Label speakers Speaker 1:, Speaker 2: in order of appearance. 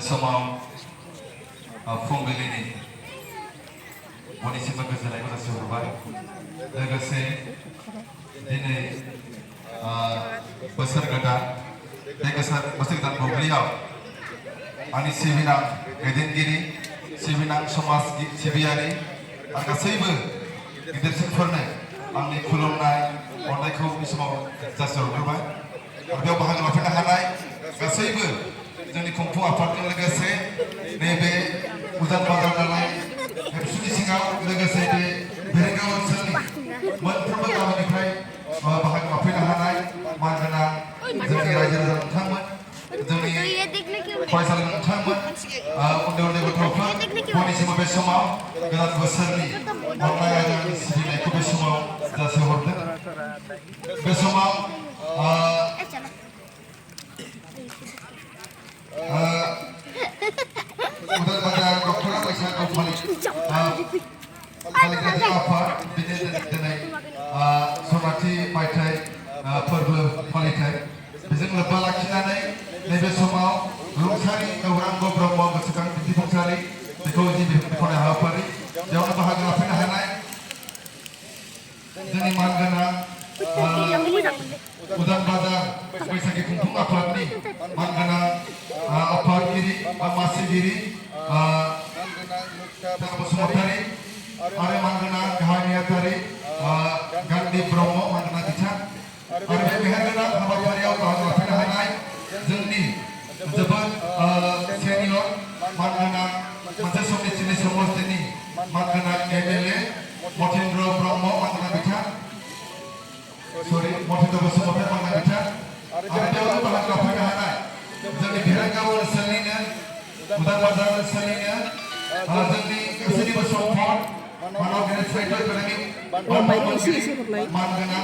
Speaker 1: समाव फुंबिलिनि बयनिसिमबो गोजोननायखौ जासिहरबाय लोगोसे दिनै बोसोर गोदान बे बोसोर गोदान बुब्लियाव आंनि सिबिनां दैदेनगिरि सिबिनां समाज सिबियारि आरो गासैबो गिदिरसिनफोरनो आंनि खुलुमनाय अननायखौ बे समाव जासिहरग्रोबाय आरो बेयाव बाहागो लाफैनो हानाय गासैबो जोंनि खुंफुं आफादजों लोगोसे नैबे उजान बाजार नालाय एबसुनि सिङाव लोगोसे बे बेरेंगाव ओनसोलनि मोनफ्रोमबो गामिनिफ्राय बाहागो लाफैनो हानाय मानगोनां जोंनि रायजो राजा नोंथांमोन जोंनि फरायसालि नोंथांमोन उन्दै उन्दै गथ'फोर बयनिसिमबो बे समाव गोदान बोसोरनि अननाय आरो आंनि सिबिनायखौ बे समाव जासिहरदों बे समाव उदान बाजार डक्टर बैसागु फालिग्रा आफाद दिनै सनाथि मायथाइ फोरबो फालिथाय बेजों लोब्बा लाखिनानै नैबे समाव रुंसारि गौरांग ब्रह्म गोसोखां दिन्थिफुंसालि बेखौ जि बेखेवनाय हाबाफारि बेयावनो बाहागो लाफैनो हानाय जोंनि मानगोनां उदान बाजार बैसागि खुंफुं आफादनि मानगोनां आफादगिरि मासिगिरि बसुमतारी आरो मानगोनां गाहाय नेहाथारि गान्धी ब्रह्म मानगोनां बिथां आरो बे मेहेरगोनां हाबाफारियाव बाहागो लाफैनो हानाय जोंनि जोबोद सेनियर मानगोनां मोनसे समनि चिनि समस्तिनि मानगोनां एमएलए मथेन्द्र ब्रह्म मानगोनां बिथां मथेन्द्र बसुमतारी मानगोनां बिथां आरो बेयावनो बाहागो लाफैनो हानाय जोंनि बेरेंगाव ओनसोलनिनो उदान बाजार ओनसोलनिनो जोंनि गासैनिबो सम्पद मानव गेजेर साहित्य एकाडेमि मानगोनां